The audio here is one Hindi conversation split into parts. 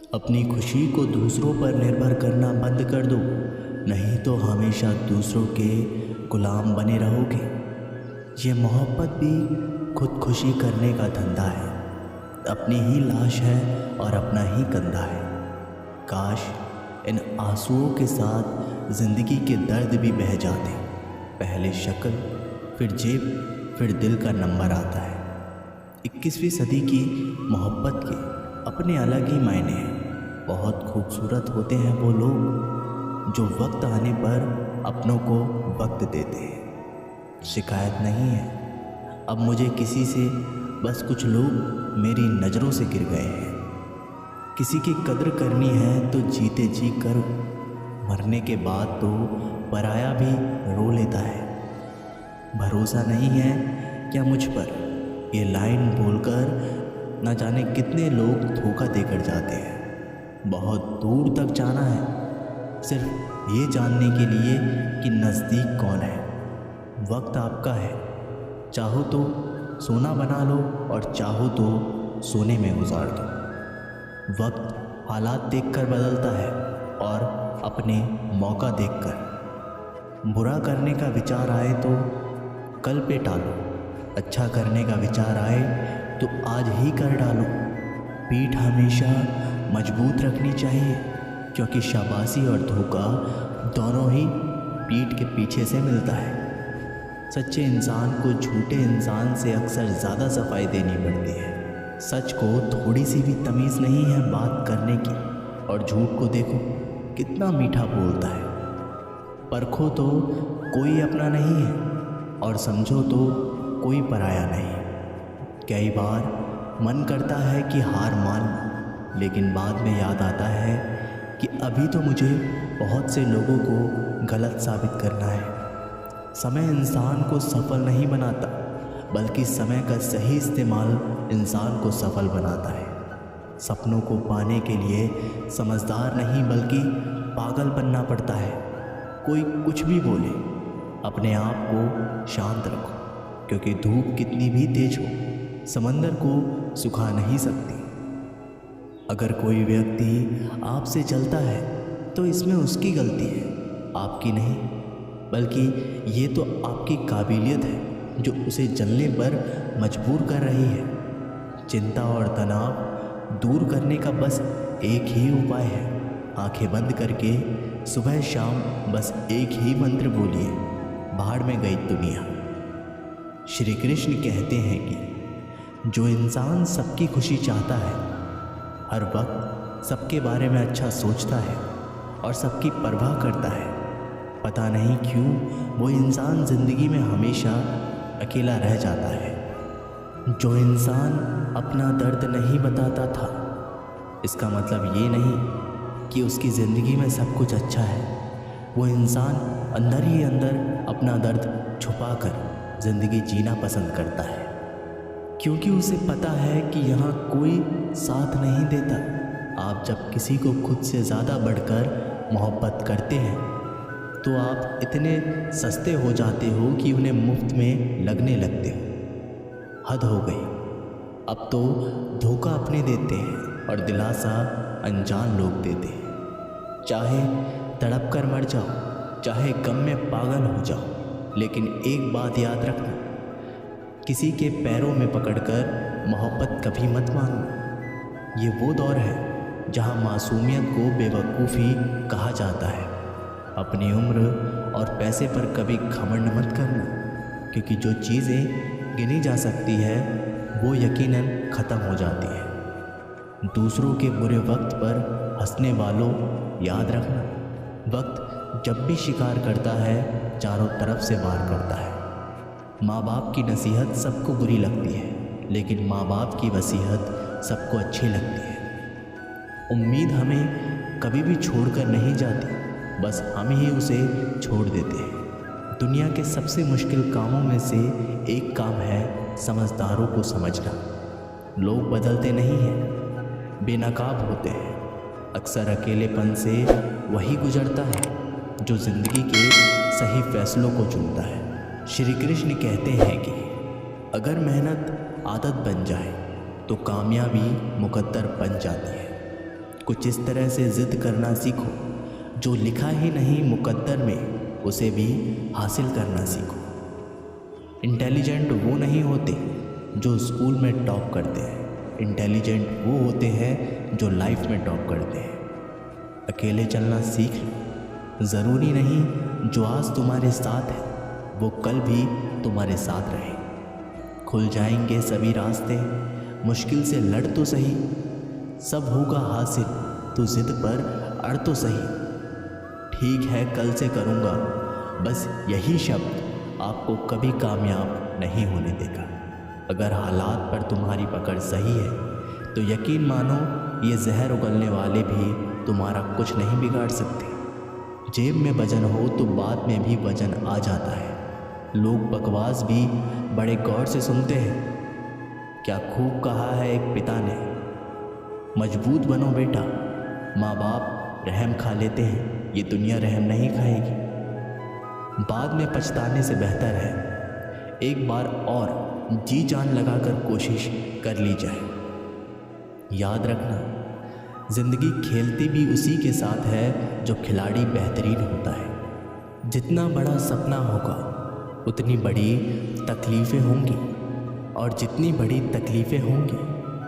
अपनी खुशी को दूसरों पर निर्भर करना बंद कर दो, नहीं तो हमेशा दूसरों के गुलाम बने रहोगे। ये मोहब्बत भी खुदकुशी करने का धंधा है, अपनी ही लाश है और अपना ही कंधा है। काश इन आंसुओं के साथ ज़िंदगी के दर्द भी बह जाते। पहले शक्ल, फिर जेब, फिर दिल का नंबर आता है। 21वीं सदी की मोहब्बत के अपने अलग ही मायने हैं। बहुत खूबसूरत होते हैं वो लोग जो वक्त आने पर अपनों को वक्त देते हैं। शिकायत नहीं है अब मुझे किसी से, बस कुछ लोग मेरी नज़रों से गिर गए हैं। किसी की कद्र करनी है तो जीते जी करो, मरने के बाद तो पराया भी रो लेता है। भरोसा नहीं है क्या मुझ पर, ये लाइन बोलकर न जाने कितने लोग धोखा देकर जाते हैं। बहुत दूर तक जाना है सिर्फ ये जानने के लिए कि नज़दीक कौन है। वक्त आपका है, चाहो तो सोना बना लो और चाहो तो सोने में गुजार दो। वक्त हालात देखकर बदलता है और अपने मौका देखकर। बुरा करने का विचार आए तो कल पे टालो, अच्छा करने का विचार आए तो आज ही कर डालो। पीठ हमेशा मजबूत रखनी चाहिए, क्योंकि शाबाशी और धोखा दोनों ही पीठ के पीछे से मिलता है। सच्चे इंसान को झूठे इंसान से अक्सर ज़्यादा सफाई देनी पड़ती है। सच को थोड़ी सी भी तमीज़ नहीं है बात करने की, और झूठ को देखो कितना मीठा बोलता है। परखो तो कोई अपना नहीं है और समझो तो कोई पराया नहीं। कई बार मन करता है कि हार मान लूं, लेकिन बाद में याद आता है कि अभी तो मुझे बहुत से लोगों को गलत साबित करना है। समय इंसान को सफल नहीं बनाता, बल्कि समय का सही इस्तेमाल इंसान को सफल बनाता है। सपनों को पाने के लिए समझदार नहीं बल्कि पागल बनना पड़ता है। कोई कुछ भी बोले, अपने आप को शांत रखो, क्योंकि धूप कितनी भी तेज हो समंदर को सुखा नहीं सकती। अगर कोई व्यक्ति आपसे जलता है तो इसमें उसकी गलती है, आपकी नहीं। बल्कि ये तो आपकी काबिलियत है जो उसे जलने पर मजबूर कर रही है। चिंता और तनाव दूर करने का बस एक ही उपाय है। आंखें बंद करके सुबह शाम बस एक ही मंत्र बोलिए, भाड़ में गई दुनिया। श्री कृष्ण कहते हैं कि जो इंसान सबकी खुशी चाहता है, हर वक्त सबके बारे में अच्छा सोचता है और सबकी परवाह करता है, पता नहीं क्यों वो इंसान ज़िंदगी में हमेशा अकेला रह जाता है। जो इंसान अपना दर्द नहीं बताता था, इसका मतलब ये नहीं कि उसकी ज़िंदगी में सब कुछ अच्छा है। वो इंसान अंदर ही अंदर अपना दर्द छुपाकर ज़िंदगी जीना पसंद करता है, क्योंकि उसे पता है कि यहाँ कोई साथ नहीं देता। आप जब किसी को खुद से ज़्यादा बढ़कर मोहब्बत करते हैं तो आप इतने सस्ते हो जाते हो कि उन्हें मुफ्त में लगने लगते हो। हद हो गई। अब तो धोखा अपने देते हैं और दिलासा अनजान लोग देते हैं। चाहे तड़प कर मर जाओ, चाहे गम में पागल हो जाओ, लेकिन एक बात याद रखना, किसी के पैरों में पकड़कर मोहब्बत कभी मत मांगो। ये वो दौर है जहाँ मासूमियत को बेवकूफ़ी कहा जाता है। अपनी उम्र और पैसे पर कभी घमंड मत करना, क्योंकि जो चीज़ें गिनी जा सकती है वो यकीनन ख़त्म हो जाती है। दूसरों के बुरे वक्त पर हंसने वालों, याद रखना, वक्त जब भी शिकार करता है चारों तरफ से वार करता है। माँ बाप की नसीहत सबको बुरी लगती है, लेकिन माँ बाप की वसीयत सबको अच्छी लगती है। उम्मीद हमें कभी भी छोड़कर नहीं जाती, बस हम ही उसे छोड़ देते हैं। दुनिया के सबसे मुश्किल कामों में से एक काम है समझदारों को समझना। लोग बदलते नहीं हैं, बेनकाब होते हैं। अक्सर अकेलेपन से वही गुजरता है जो ज़िंदगी के सही फैसलों को चुनता है। श्री कृष्ण कहते हैं कि अगर मेहनत आदत बन जाए तो कामयाबी मुकद्दर बन जाती है। कुछ इस तरह से ज़िद करना सीखो, जो लिखा ही नहीं मुकद्दर में उसे भी हासिल करना सीखो। इंटेलिजेंट वो नहीं होते जो स्कूल में टॉप करते हैं, इंटेलिजेंट वो होते हैं जो लाइफ में टॉप करते हैं। अकेले चलना सीख लो, ज़रूरी नहीं जो आज तुम्हारे साथ है वो कल भी तुम्हारे साथ रहे। खुल जाएंगे सभी रास्ते, मुश्किल से लड़ तो सही, सब होगा हासिल तो ज़िद पर अड़ तो सही। ठीक है कल से करूँगा, बस यही शब्द आपको कभी कामयाब नहीं होने देगा। अगर हालात पर तुम्हारी पकड़ सही है तो यकीन मानो ये जहर उगलने वाले भी तुम्हारा कुछ नहीं बिगाड़ सकते। जेब में वजन हो तो बाद में भी वजन आ जाता है। लोग बकवास भी बड़े गौर से सुनते हैं। क्या खूब कहा है एक पिता ने, मजबूत बनो बेटा, माँ बाप रहम खा लेते हैं, ये दुनिया रहम नहीं खाएगी। बाद में पछताने से बेहतर है एक बार और जी जान लगाकर कोशिश कर ली जाए। याद रखना, ज़िंदगी खेलती भी उसी के साथ है जो खिलाड़ी बेहतरीन होता है। जितना बड़ा सपना होगा उतनी बड़ी तकलीफ़ें होंगी, और जितनी बड़ी तकलीफ़ें होंगी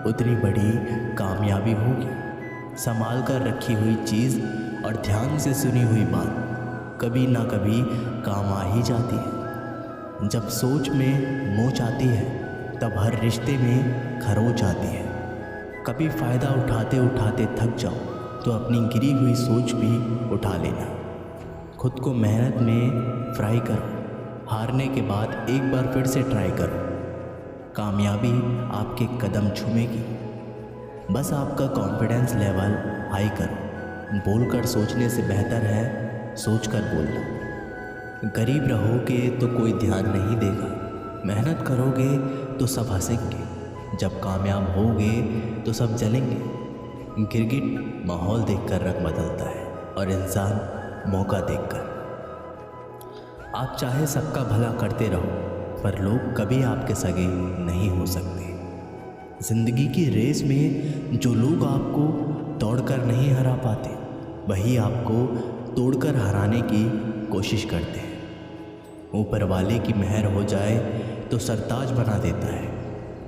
उतनी बड़ी कामयाबी होगी। संभाल कर रखी हुई चीज़ और ध्यान से सुनी हुई बात कभी ना कभी काम आ ही जाती है। जब सोच में मोच आती है तब हर रिश्ते में खरोच आती है। कभी फ़ायदा उठाते उठाते थक जाओ तो अपनी गिरी हुई सोच भी उठा लेना। खुद को मेहनत में फ्राई करो, हारने के बाद एक बार फिर से ट्राई करो। कामयाबी आपके कदम छूमेगी, बस आपका कॉन्फिडेंस लेवल हाई करो। बोलकर सोचने से बेहतर है सोचकर बोलना। गरीब रहोगे तो कोई ध्यान नहीं देगा, मेहनत करोगे तो सब हंसेंगे, जब कामयाब होगे तो सब जलेंगे। गिरगिट माहौल देखकर रंग बदलता है और इंसान मौका देखकर। आप चाहे सबका भला करते रहो पर लोग कभी आपके सगे नहीं हो सकते। ज़िंदगी की रेस में जो लोग आपको दौड़कर नहीं हरा पाते वही आपको तोड़कर हराने की कोशिश करते हैं। ऊपर वाले की मेहर हो जाए तो सरताज बना देता है,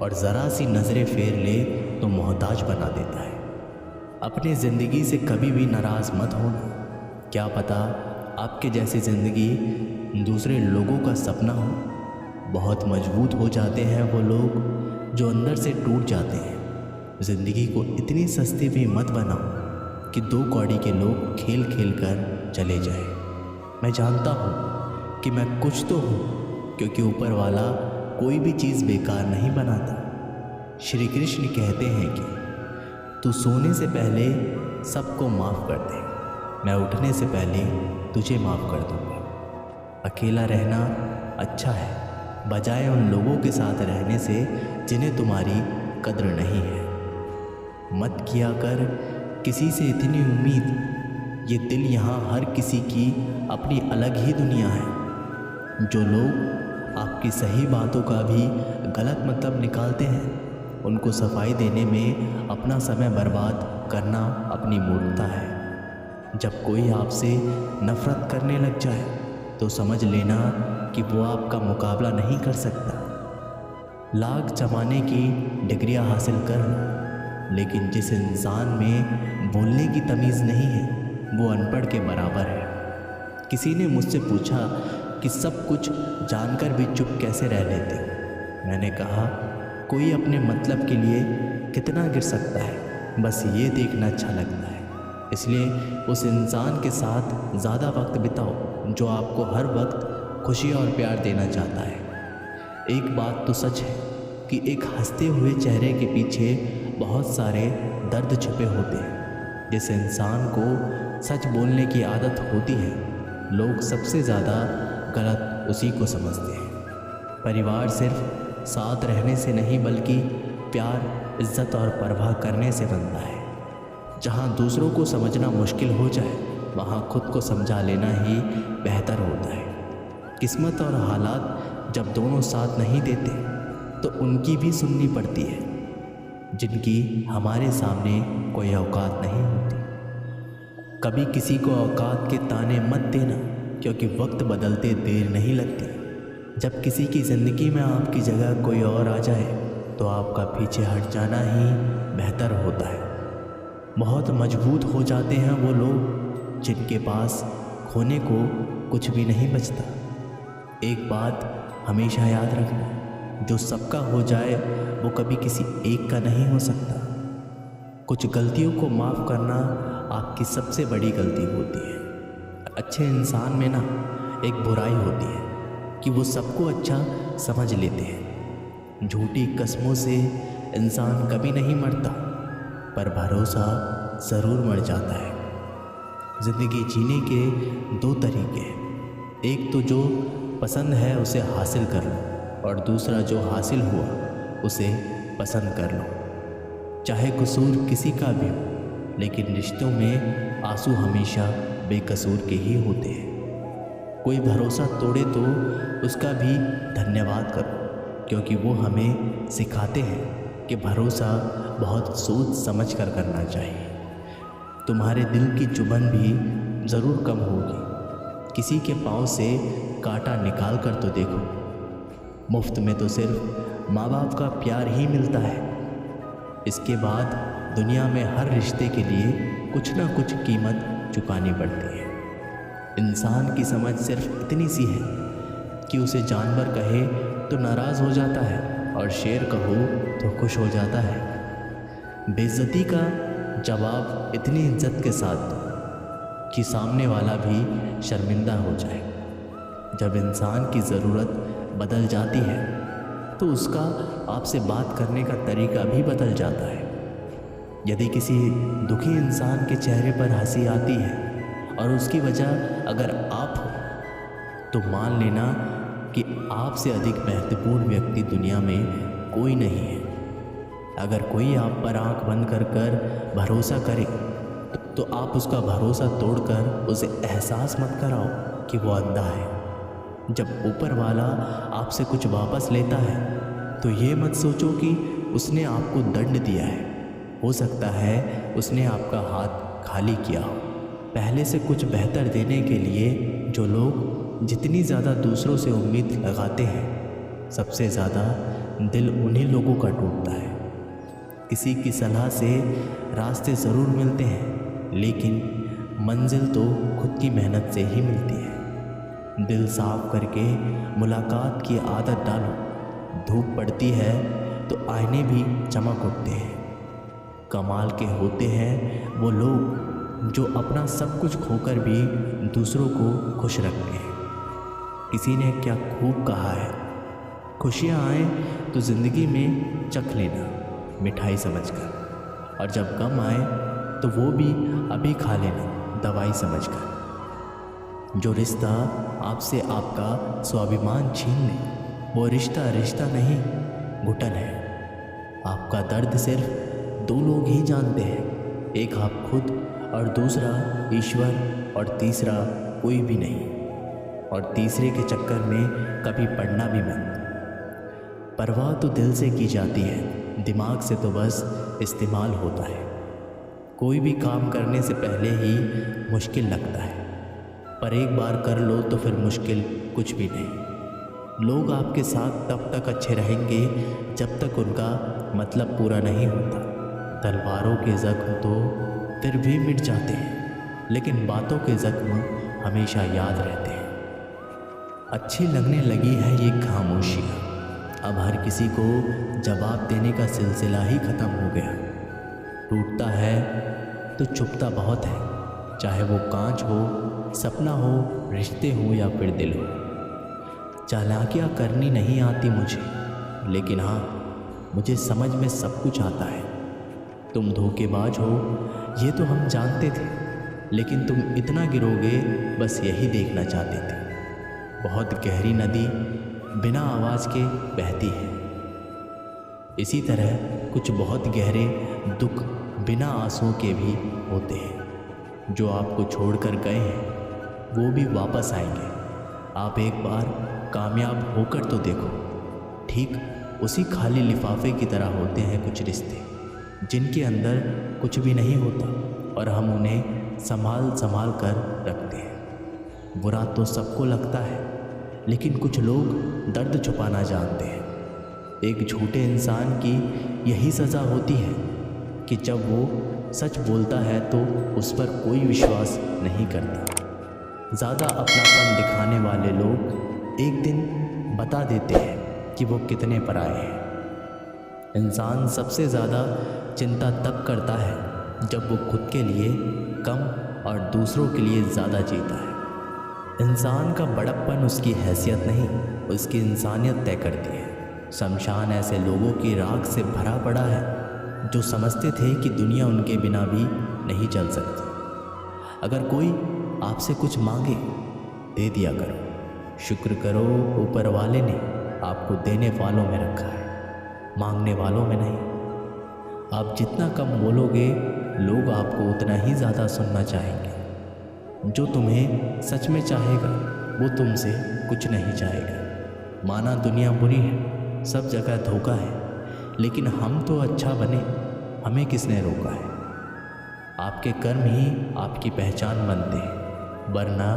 और ज़रा सी नज़रें फेर ले तो मोहताज बना देता है। अपनी ज़िंदगी से कभी भी नाराज़ मत होना। क्या पता आपके जैसी ज़िंदगी दूसरे लोगों का सपना हो। बहुत मजबूत हो जाते हैं वो लोग जो अंदर से टूट जाते हैं। ज़िंदगी को इतनी सस्ती भी मत बनाओ कि 2 कौड़ी के लोग खेल खेल कर चले जाए। मैं जानता हूँ कि मैं कुछ तो हूँ, क्योंकि ऊपर वाला कोई भी चीज़ बेकार नहीं बनाता। श्री कृष्ण कहते हैं कि तू सोने से पहले सबको माफ़ कर दे, मैं उठने से पहले तुझे माफ़ कर दूँगा। अकेला रहना अच्छा है, बजाय उन लोगों के साथ रहने से जिन्हें तुम्हारी कद्र नहीं है। मत किया कर किसी से इतनी उम्मीद, ये दिल यहाँ हर किसी की अपनी अलग ही दुनिया है। जो लोग आपकी सही बातों का भी गलत मतलब निकालते हैं उनको सफाई देने में अपना समय बर्बाद करना अपनी मूर्खता है। जब कोई आपसे नफ़रत करने लग जाए तो समझ लेना कि वो आपका मुकाबला नहीं कर सकता। लाख जमाने की डिग्रियां हासिल कर लो, लेकिन जिस इंसान में बोलने की तमीज़ नहीं है वो अनपढ़ के बराबर है। किसी ने मुझसे पूछा कि सब कुछ जानकर भी चुप कैसे रह लेते हो। मैंने कहा कोई अपने मतलब के लिए कितना गिर सकता है, बस ये देखना अच्छा लगता है। इसलिए उस इंसान के साथ ज़्यादा वक्त बिताओ जो आपको हर वक्त खुशी और प्यार देना चाहता है। एक बात तो सच है कि एक हंसते हुए चेहरे के पीछे बहुत सारे दर्द छुपे होते हैं। जिस इंसान को सच बोलने की आदत होती है लोग सबसे ज़्यादा गलत उसी को समझते हैं। परिवार सिर्फ साथ रहने से नहीं बल्कि प्यार, इज्जत और परवाह करने से बनता है। जहाँ दूसरों को समझना मुश्किल हो जाए वहाँ खुद को समझा लेना ही बेहतर होता है। किस्मत और हालात जब दोनों साथ नहीं देते तो उनकी भी सुननी पड़ती है। जिनकी हमारे सामने कोई औकात नहीं होती। कभी किसी को औकात के ताने मत देना, क्योंकि वक्त बदलते देर नहीं लगती। जब किसी की ज़िंदगी में आपकी जगह कोई और आ जाए तो आपका पीछे हट जाना ही बेहतर होता है। बहुत मजबूत हो जाते हैं वो लोग जिनके पास खोने को कुछ भी नहीं बचता। एक बात हमेशा याद रखना, जो सबका हो जाए वो कभी किसी एक का नहीं हो सकता। कुछ गलतियों को माफ़ करना आपकी सबसे बड़ी गलती होती है। अच्छे इंसान में ना एक बुराई होती है कि वो सबको अच्छा समझ लेते हैं। झूठी कसमों से इंसान कभी नहीं मरता, पर भरोसा ज़रूर मर जाता है। ज़िंदगी जीने के दो तरीके हैं, एक तो जो पसंद है उसे हासिल कर लो, और दूसरा जो हासिल हुआ उसे पसंद कर लो। चाहे कसूर किसी का भी हो, लेकिन रिश्तों में आंसू हमेशा बेकसूर के ही होते हैं। कोई भरोसा तोड़े तो उसका भी धन्यवाद करो, क्योंकि वो हमें सिखाते हैं कि भरोसा बहुत सोच समझ कर करना चाहिए। तुम्हारे दिल की चुभन भी ज़रूर कम होगी। किसी के पाँव से कांटा निकाल कर तो देखो। मुफ्त में तो सिर्फ माँ बाप का प्यार ही मिलता है। इसके बाद दुनिया में हर रिश्ते के लिए कुछ ना कुछ कीमत चुकानी पड़ती है। इंसान की समझ सिर्फ इतनी सी है कि उसे जानवर कहे तो नाराज़ हो जाता है, और शेर कहो तो खुश हो जाता है। बेइज्जती का जवाब इतनी इज्जत के साथ दो कि सामने वाला भी शर्मिंदा हो जाए। जब इंसान की ज़रूरत बदल जाती है तो उसका आपसे बात करने का तरीका भी बदल जाता है। यदि किसी दुखी इंसान के चेहरे पर हंसी आती है और उसकी वजह अगर आप हो, तो मान लेना कि आपसे अधिक महत्वपूर्ण व्यक्ति दुनिया में कोई नहीं है। अगर कोई आप पर आंख बंद कर कर भरोसा करे तो आप उसका भरोसा तोड़कर उसे एहसास मत कराओ कि वो अंधा है। जब ऊपर वाला आपसे कुछ वापस लेता है तो ये मत सोचो कि उसने आपको दंड दिया है। हो सकता है उसने आपका हाथ खाली किया हो। पहले से कुछ बेहतर देने के लिए जो लोग जितनी ज़्यादा दूसरों से उम्मीद लगाते हैं, सबसे ज़्यादा दिल उन्हीं लोगों का टूटता है। किसी की सलाह से रास्ते ज़रूर मिलते हैं, लेकिन मंजिल तो खुद की मेहनत से ही मिलती है। दिल साफ करके मुलाकात की आदत डालो। धूप पड़ती है तो आईने भी चमक उठते हैं। कमाल के होते हैं वो लोग जो अपना सब कुछ खोकर भी दूसरों को खुश रखते हैं। किसी ने क्या खूब कहा है, खुशियाँ आए तो ज़िंदगी में चख लेना मिठाई समझकर, और जब गम आए तो वो भी अभी खा लेना दवाई समझकर। जो रिश्ता आपसे आपका स्वाभिमान छीन ले, वो रिश्ता रिश्ता नहीं, घुटन है। आपका दर्द सिर्फ दो लोग ही जानते हैं, एक आप खुद और दूसरा ईश्वर, और तीसरा कोई भी नहीं। और तीसरे के चक्कर में कभी पड़ना भी मत। परवाह तो दिल से की जाती है, दिमाग से तो बस इस्तेमाल होता है। कोई भी काम करने से पहले ही मुश्किल लगता है, पर एक बार कर लो तो फिर मुश्किल कुछ भी नहीं। लोग आपके साथ तब तक अच्छे रहेंगे जब तक उनका मतलब पूरा नहीं होता। तलवारों के ज़ख्म तो फिर भी मिट जाते हैं, लेकिन बातों के ज़ख्म हमेशा याद रहते हैं। अच्छी लगने लगी है ये खामोशियाँ। अब हर किसी को जवाब देने का सिलसिला ही ख़त्म हो गया। टूटता है तो चुभता बहुत है, चाहे वो कांच हो, सपना हो, रिश्ते हो या फिर दिल हो। चालाकियाँ करनी नहीं आती मुझे, लेकिन हाँ, मुझे समझ में सब कुछ आता है। तुम धोखेबाज हो ये तो हम जानते थे, लेकिन तुम इतना गिरोगे बस यही देखना चाहते थे। बहुत गहरी नदी बिना आवाज़ के बहती है। इसी तरह कुछ बहुत गहरे दुख बिना आंसुओं के भी होते हैं। जो आपको छोड़कर गए हैं वो भी वापस आएंगे। आप एक बार कामयाब होकर तो देखो। ठीक उसी खाली लिफाफे की तरह होते हैं कुछ रिश्ते। जिनके अंदर कुछ भी नहीं होता और हम उन्हें संभाल संभाल कर रखते हैं। बुरा तो सबको लगता है, लेकिन कुछ लोग दर्द छुपाना जानते हैं। एक झूठे इंसान की यही सज़ा होती है कि जब वो सच बोलता है तो उस पर कोई विश्वास नहीं करता। ज़्यादा अपनापन दिखाने वाले लोग एक दिन बता देते हैं कि वो कितने पराये हैं। इंसान सबसे ज़्यादा चिंता तब करता है जब वो खुद के लिए कम और दूसरों के लिए ज़्यादा जीता है। इंसान का बड़प्पन उसकी हैसियत नहीं, उसकी इंसानियत तय करती है। शमशान ऐसे लोगों की राख से भरा पड़ा है जो समझते थे कि दुनिया उनके बिना भी नहीं चल सकती। अगर कोई आपसे कुछ मांगे, दे दिया करो। शुक्र करो ऊपर वाले ने आपको देने वालों में रखा है, मांगने वालों में नहीं। आप जितना कम बोलोगे, लोग आपको उतना ही ज़्यादा सुनना चाहेंगे। जो तुम्हें सच में चाहेगा वो तुमसे कुछ नहीं चाहेगा। माना दुनिया बुरी है, सब जगह धोखा है, लेकिन हम तो अच्छा बने, हमें किसने रोका है। आपके कर्म ही आपकी पहचान बनते हैं, वरना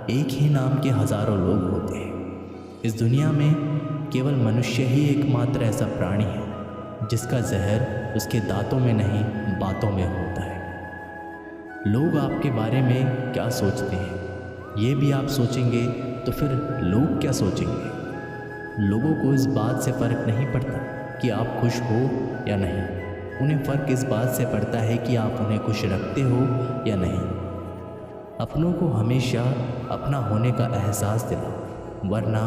एक ही नाम के हज़ारों लोग होते हैं। इस दुनिया में केवल मनुष्य ही एकमात्र ऐसा प्राणी है जिसका जहर उसके दांतों में नहीं, बातों में होता है। लोग आपके बारे में क्या सोचते हैं, ये भी आप सोचेंगे तो फिर लोग क्या सोचेंगे। लोगों को इस बात से फ़र्क नहीं पड़ता कि आप खुश हो या नहीं, उन्हें फ़र्क इस बात से पड़ता है कि आप उन्हें खुश रखते हो या नहीं। अपनों को हमेशा अपना होने का एहसास दिलाओ, वरना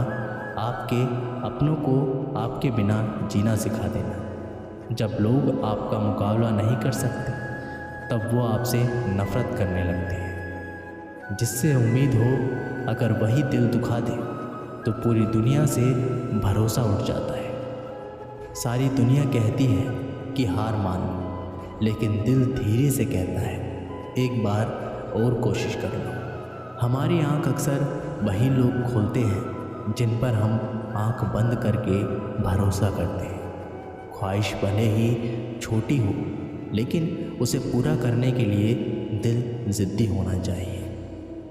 आपके अपनों को आपके बिना जीना सिखा देना। जब लोग आपका मुकाबला नहीं कर सकते, तब वो आपसे नफ़रत करने लगते हैं। जिससे उम्मीद हो, अगर वही दिल दुखा दे तो पूरी दुनिया से भरोसा उठ जाता है। सारी दुनिया कहती है कि हार मान लो, लेकिन दिल धीरे से कहता है एक बार और कोशिश कर लो। हमारी आंख अक्सर वही लोग खोलते हैं जिन पर हम आंख बंद करके भरोसा करते हैं। ख्वाहिश भले ही छोटी हो, लेकिन उसे पूरा करने के लिए दिल ज़िद्दी होना चाहिए।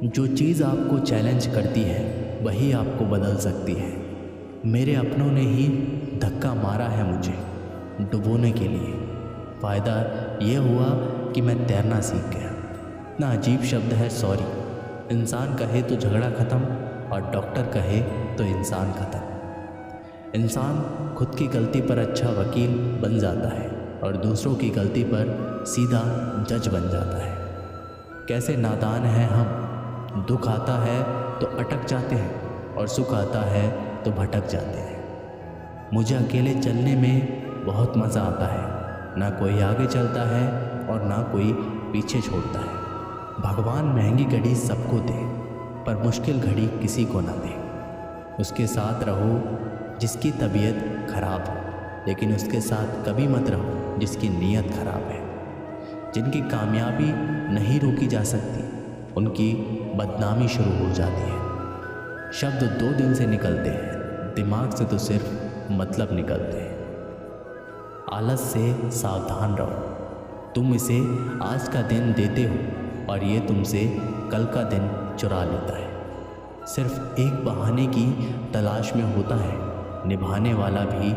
जो चीज़ आपको चैलेंज करती है वही आपको बदल सकती है। मेरे अपनों ने ही धक्का मारा है मुझे डुबोने के लिए। फ़ायदा ये हुआ कि मैं तैरना सीख गया। इतना अजीब शब्द है सॉरी। इंसान कहे तो झगड़ा ख़त्म और डॉक्टर कहे तो इंसान ख़त्म। इंसान खुद की गलती पर अच्छा वकील बन जाता है और दूसरों की गलती पर सीधा जज बन जाता है। कैसे नादान हैं हम। दुख आता है तो अटक जाते हैं और सुख आता है तो भटक जाते हैं। मुझे अकेले चलने में बहुत मज़ा आता है। ना कोई आगे चलता है और ना कोई पीछे छोड़ता है। भगवान महंगी घड़ी सबको दे, पर मुश्किल घड़ी किसी को ना दे। उसके साथ रहो जिसकी तबीयत खराब हो, लेकिन उसके साथ कभी मत रहो जिसकी नीयत खराब है। जिनकी कामयाबी नहीं रोकी जा सकती, उनकी बदनामी शुरू हो जाती है। शब्द दो दिल से निकलते हैं, दिमाग से तो सिर्फ मतलब निकलते हैं। आलस से सावधान रहो। तुम इसे आज का दिन देते हो और ये तुमसे कल का दिन चुरा लेता है। सिर्फ एक बहाने की तलाश में होता है निभाने वाला भी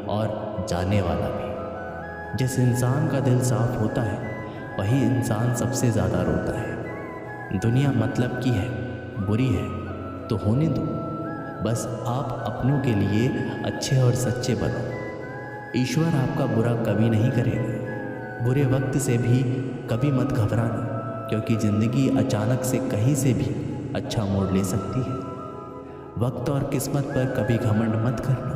और जाने वाला भी। जिस इंसान का दिल साफ होता है वही इंसान सबसे ज़्यादा रोता है। दुनिया मतलब की है, बुरी है तो होने दो। बस आप अपनों के लिए अच्छे और सच्चे बनो। ईश्वर आपका बुरा कभी नहीं करेगा। बुरे वक्त से भी कभी मत घबराना, क्योंकि ज़िंदगी अचानक से कहीं से भी अच्छा मोड़ ले सकती है। वक्त और किस्मत पर कभी घमंड मत करना,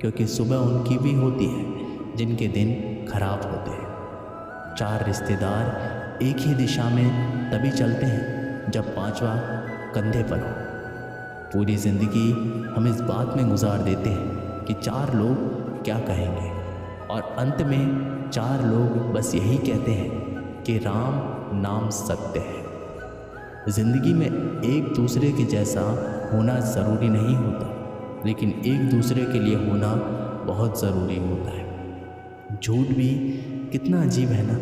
क्योंकि सुबह उनकी भी होती है जिनके दिन खराब होते हैं। 4 रिश्तेदार एक ही दिशा में तभी चलते हैं जब 5वां कंधे पर हो। पूरी ज़िंदगी हम इस बात में गुजार देते हैं कि 4 लोग क्या कहेंगे, और अंत में 4 लोग बस यही कहते हैं कि राम नाम सत्य है। ज़िंदगी में एक दूसरे के जैसा होना ज़रूरी नहीं होता, लेकिन एक दूसरे के लिए होना बहुत ज़रूरी होता है। झूठ भी कितना अजीब है ना,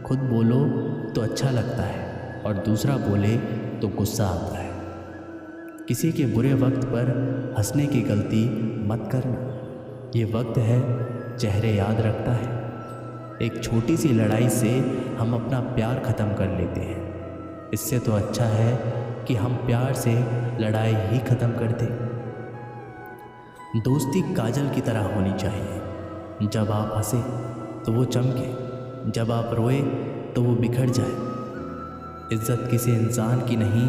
खुद बोलो तो अच्छा लगता है और दूसरा बोले तो गुस्सा आता है। किसी के बुरे वक्त पर हंसने की गलती मत करना। ये वक्त है चेहरे याद रखता है। एक छोटी सी लड़ाई से हम अपना प्यार ख़त्म कर लेते हैं। इससे तो अच्छा है कि हम प्यार से लड़ाई ही ख़त्म कर दें। दोस्ती काजल की तरह होनी चाहिए। जब आप हंसे तो वो चमके, जब आप रोए तो वो बिखर जाए। इज़्ज़त किसी इंसान की नहीं,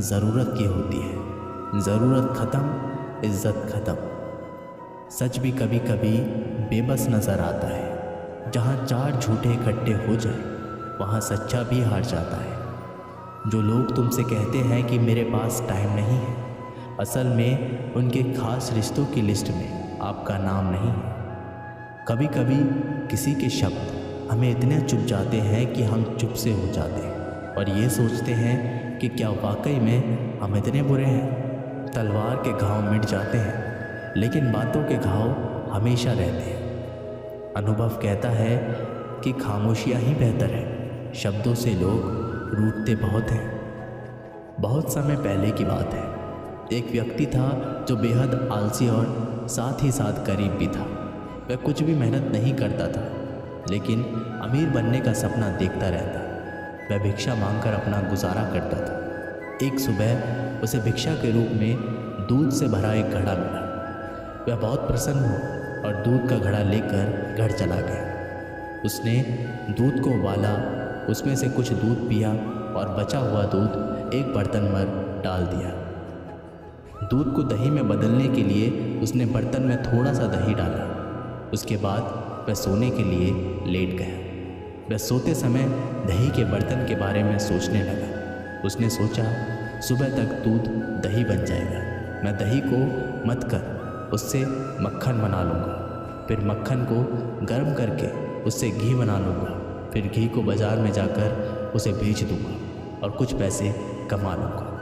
ज़रूरत की होती है। ज़रूरत ख़त्म, इज़्ज़त ख़त्म। सच भी कभी कभी बेबस नज़र आता है। जहाँ चार झूठे इकट्ठे हो जाए वहाँ सच्चा भी हार जाता है। जो लोग तुमसे कहते हैं कि मेरे पास टाइम नहीं है, असल में उनके खास रिश्तों की लिस्ट में आपका नाम नहीं है। कभी कभी किसी के शब्द हमें इतने चुभ जाते हैं कि हम चुप से हो जाते हैं और ये सोचते हैं कि क्या वाकई में हम इतने बुरे हैं। तलवार के घाव मिट जाते हैं लेकिन बातों के घाव हमेशा रहते हैं। अनुभव कहता है कि खामोशियाँ ही बेहतर है। शब्दों से लोग रूठते बहुत हैं। बहुत समय पहले की बात है। एक व्यक्ति था जो बेहद आलसी और साथ ही साथ गरीब भी था। वह कुछ भी मेहनत नहीं करता था लेकिन अमीर बनने का सपना देखता रहता। वह भिक्षा मांगकर अपना गुजारा करता था। एक सुबह उसे भिक्षा के रूप में दूध से भरा एक घड़ा मिला। वह बहुत प्रसन्न हुआ और दूध का घड़ा लेकर घर चला गया। उसने दूध को उबाला, उसमें से कुछ दूध पिया और बचा हुआ दूध एक बर्तन में डाल दिया। दूध को दही में बदलने के लिए उसने बर्तन में थोड़ा सा दही डाला। उसके बाद वह सोने के लिए लेट गया। वह सोते समय दही के बर्तन के बारे में सोचने लगा। उसने सोचा सुबह तक दूध दही बन जाएगा। मैं दही को मत कर उससे मक्खन बना लूँगा, फिर मक्खन को गर्म करके उससे घी बना लूँगा, फिर घी को बाज़ार में जाकर उसे बेच दूँगा और कुछ पैसे कमा लूँगा।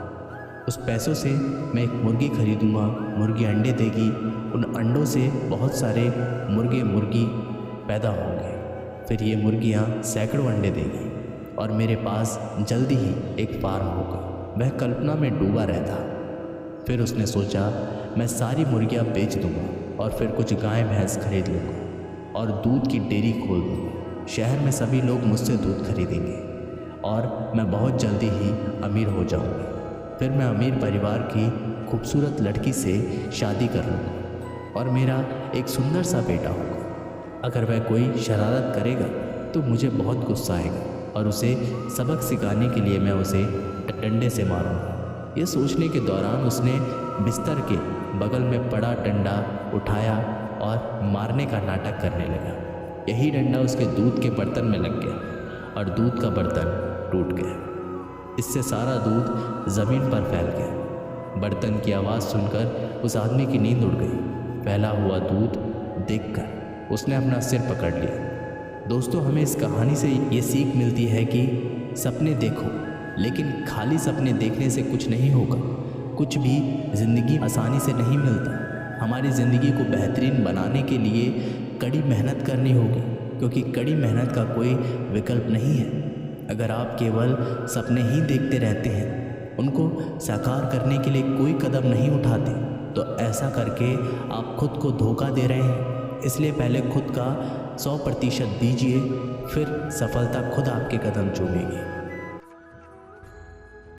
उस पैसों से मैं एक मुर्गी खरीदूँगा, मुर्गी अंडे देगी, उन अंडों से बहुत सारे मुर्गे मुर्गी पैदा होंगे, फिर ये मुर्गियाँ सैकड़ों अंडे देगी और मेरे पास जल्दी ही एक फार्म होगा। वह कल्पना में डूबा रहता। फिर उसने सोचा मैं सारी मुर्गियाँ बेच दूँगा और फिर कुछ गाय भैंस खरीद लूँगा और दूध की डेयरी खोल दूँगा। शहर में सभी लोग मुझसे दूध खरीदेंगे और मैं बहुत जल्दी ही अमीर हो जाऊँगी। फिर मैं अमीर परिवार की खूबसूरत लड़की से शादी कर लूँगा और मेरा एक सुंदर सा बेटा होगा। अगर वह कोई शरारत करेगा तो मुझे बहुत गुस्सा आएगा और उसे सबक सिखाने के लिए मैं उसे डंडे से मारूंगा। ये सोचने के दौरान उसने बिस्तर के बगल में पड़ा डंडा उठाया और मारने का नाटक करने लगा। यही डंडा उसके दूध के बर्तन में लग गया और दूध का बर्तन टूट गया। इससे सारा दूध ज़मीन पर फैल गया। बर्तन की आवाज़ सुनकर उस आदमी की नींद उड़ गई। फैला हुआ दूध देखकर उसने अपना सिर पकड़ लिया। दोस्तों, हमें इस कहानी से ये सीख मिलती है कि सपने देखो, लेकिन खाली सपने देखने से कुछ नहीं होगा। कुछ भी ज़िंदगी आसानी से नहीं मिलता। हमारी ज़िंदगी को बेहतरीन बनाने के लिए कड़ी मेहनत करनी होगी, क्योंकि कड़ी मेहनत का कोई विकल्प नहीं है। अगर आप केवल सपने ही देखते रहते हैं, उनको साकार करने के लिए कोई कदम नहीं उठाते, तो ऐसा करके आप खुद को धोखा दे रहे हैं। इसलिए पहले खुद का 100% दीजिए, फिर सफलता खुद आपके कदम चूमेगी।